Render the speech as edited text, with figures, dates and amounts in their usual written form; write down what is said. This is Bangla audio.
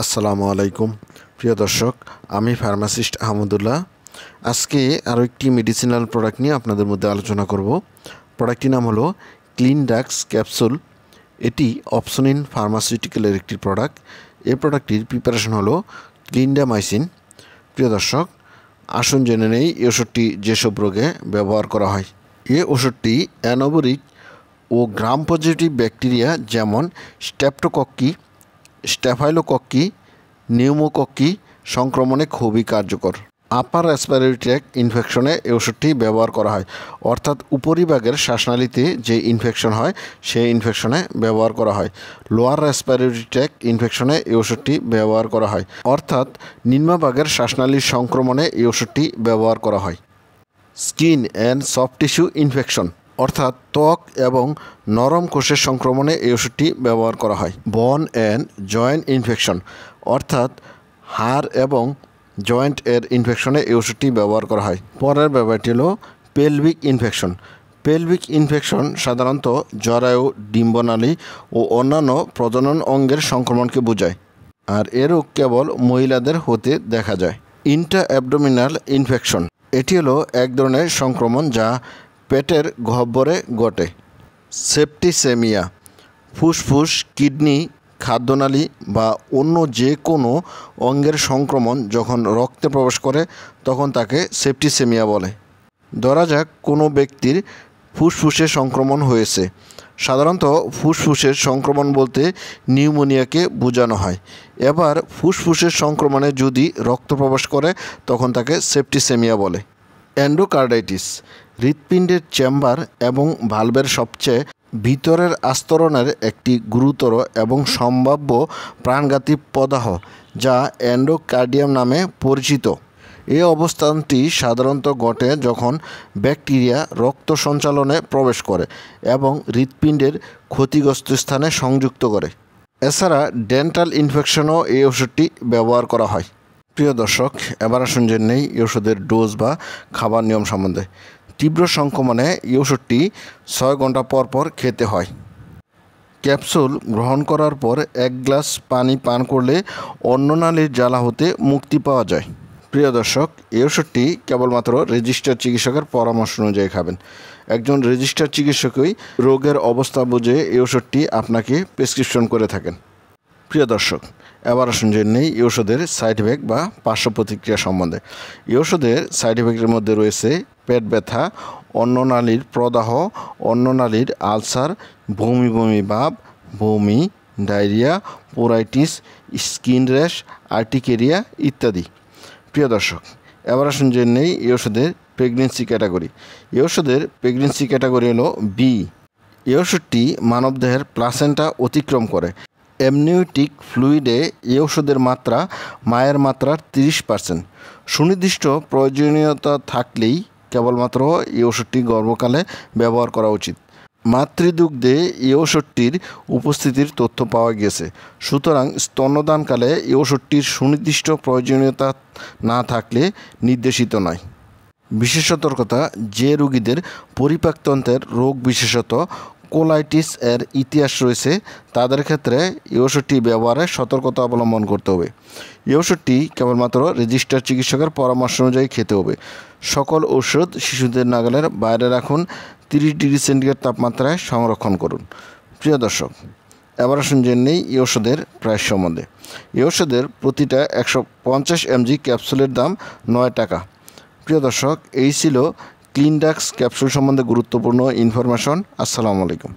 আসসালামু আলাইকুম প্রিয় দর্শক, আমি ফার্মাসিস্ট আহমদুল্লাহ। আজকে আরও একটি মেডিসিনাল প্রোডাক্ট নিয়ে আপনাদের মধ্যে আলোচনা করব। প্রোডাক্টটির নাম হলো ক্লিনডাক্স ক্যাপসুল। এটি অপসনিন ফার্মাসিউটিক্যালের একটি প্রোডাক্ট। এই প্রোডাক্টটির প্রিপারেশন হলো ক্লিন্ডামাইসিন। প্রিয় দর্শক, আসুন জেনে নেই এই ওষুধটি যেসব রোগে ব্যবহার করা হয়। এই ওষুধটি অ্যানোবরিক ও গ্রাম পজিটিভ ব্যাকটেরিয়া যেমন স্ট্রেপ্টোকক্কি, স্ট্যাফাইলোকক্কি, নিউমোকক্কি সংক্রমণে খুবই কার্যকর। আপার রেসপিরেটরি ট্র্যাক্ট ইনফেকশনে এই ওষুধটি ব্যবহার করা হয়, অর্থাৎ উপরিভাগের শ্বাসনালীতে যে ইনফেকশন হয় সেই ইনফেকশনে ব্যবহার করা হয়। লোয়ার রেসপিরেটরি ট্র্যাক্ট ইনফেকশনে এই ওষুধটি ব্যবহার করা হয়, অর্থাৎ নিম্নভাগের শ্বাসনালীর সংক্রমণে এই ওষুধটি ব্যবহার করা হয়। Skin and soft tissue infection, অর্থাৎ ত্বক এবং নরম কোষের সংক্রমণে এই ওষুধটি ব্যবহার করা হয়। বোন অ্যান্ড জয়েন্ট ইনফেকশন, অর্থাৎ হাড় এবং জয়েন্ট এর ইনফেকশনে এই ওষুধটি ব্যবহার করা হয়। পরের ব্যাপারটি হলো পেলভিক ইনফেকশন। পেলভিক ইনফেকশন সাধারণত জরায়ু, ডিম্বনালী ও অন্যান্য প্রজনন অঙ্গের সংক্রমণকে বোঝায়, আর এ রোগ কেবল মহিলাদের হতে দেখা যায়। ইন্ট্রা অ্যাবডোমিনাল ইনফেকশন, এটি হলো এক ধরনের সংক্রমণ যা পেটের গহ্বরে ঘটে। সেপ্টিসেমিয়া, ফুসফুস, কিডনি, খাদ্যনালী বা অন্য যে কোনো অঙ্গের সংক্রমণ যখন রক্তে প্রবেশ করে তখন তাকে সেপ্টিসেমিয়া বলে। ধরা যাক কোনো ব্যক্তির ফুসফুসে সংক্রমণ হয়েছে। সাধারণত ফুসফুসের সংক্রমণ বলতে নিউমোনিয়াকে বোঝানো হয়। এবার ফুসফুসের সংক্রমণে যদি রক্ত প্রবেশ করে তখন তাকে সেপ্টিসেমিয়া বলে। এন্ডোকার্ডাইটিস, হৃৎপিণ্ডের চেম্বার এবং ভালভের সবচেয়ে ভিতরের আস্তরণের একটি গুরুতর এবং সম্ভাব্য প্রাণঘাতী প্রদাহ যা এন্ডোকার্ডিয়াম নামে পরিচিত। এই অবস্থানটি সাধারণত ঘটে যখন ব্যাকটেরিয়া রক্ত সঞ্চালনে প্রবেশ করে এবং হৃৎপিণ্ডের ক্ষতিগ্রস্ত স্থানে সংযুক্ত করে। এছাড়া ডেন্টাল ইনফেকশনও এই ওষুধটি ব্যবহার করা হয়। প্রিয় দর্শক, এবার আসুন জেনে নেই এই ওষুধের ডোজ বা খাবার নিয়ম সম্বন্ধে। তীব্র সংক্রমণে এই ওষুধটি 6 ঘন্টা পর পর খেতে হয়। ক্যাপসুল গ্রহণ করার পর 1 গ্লাস পানি পান করলে অন্ননালীর জ্বালা হতে মুক্তি পাওয়া যায়। প্রিয় দর্শক, এই ওষুধটি কেবলমাত্র রেজিস্টার্ড চিকিৎসকের পরামর্শ অনুযায়ী খাবেন। একজন রেজিস্টার্ড চিকিৎসকই রোগের অবস্থা বুঝে এই ওষুধটি আপনাকে প্রেসক্রিপশন করে থাকেন। প্রিয় দর্শক, এবার আসুন জেনে নেই এই ওষুধের সাইড ইফেক্ট বা পার্শ্ব প্রতিক্রিয়া সম্বন্ধে। এই ওষুধের সাইড ইফেক্টের মধ্যে রয়েছে পেট ব্যথা, অন্ননালীর প্রদাহ, অন্ননালীর আলসার, বমি বমি ভাব, বমি, ডায়রিয়া, পোরাইটিস, স্কিন র্যাশ, আর্টিকেরিয়া ইত্যাদি। প্রিয় দর্শক, এবার আসুন জেনে নেই এই ওষুধের প্রেগনেন্সি ক্যাটাগরি। এই ওষুধের প্রেগনেন্সি ক্যাটাগরি হলো বি। এই ওষুধটি মানবদেহের প্লাসেন্টা অতিক্রম করে। অ্যামনিওটিক ফ্লুইডে এই ওষুধের মাত্রা মায়ের মাত্রার 30%। সুনির্দিষ্ট প্রয়োজনীয়তা থাকলেই কেবলমাত্র এই ওষুধটি গর্ভকালে ব্যবহার করা উচিত। মাতৃদুগ্ধে এই ওষুধটির উপস্থিতির তথ্য পাওয়া গেছে, সুতরাং স্তন্যদানকালে এই ওষুধটির সুনির্দিষ্ট প্রয়োজনীয়তা না থাকলে নির্দেশিত নয়। বিশেষ সতর্কতা, যে রোগীদের পরিপাকতন্ত্রের রোগ বিশেষত কোলাইটিস এর ইতিহাস রয়েছে তাদের ক্ষেত্রে এই ওষুধটি ব্যবহারে সতর্কতা অবলম্বন করতে হবে। এই ওষুধটি কেবলমাত্র রেজিস্টার্ড চিকিৎসকের পরামর্শ অনুযায়ী খেতে হবে। সকল ওষুধ শিশুদের নাগালের বাইরে রাখুন। 30 ডিগ্রি সেন্টিগ্রেড তাপমাত্রায় সংরক্ষণ করুন। প্রিয় দর্শক, এবার আসুন জেনে নেই এই ওষুধের প্রাইস সম্বন্ধে। এই ওষুধের প্রতিটা 150 mg ক্যাপসুলের দাম 9 টাকা। প্রিয় দর্শক, এই ছিল ক্লিনডাক্স ক্যাপসুল সম্বন্ধে গুরুত্বপূর্ণ ইনফরমেশন। আসসালামু আলাইকুম।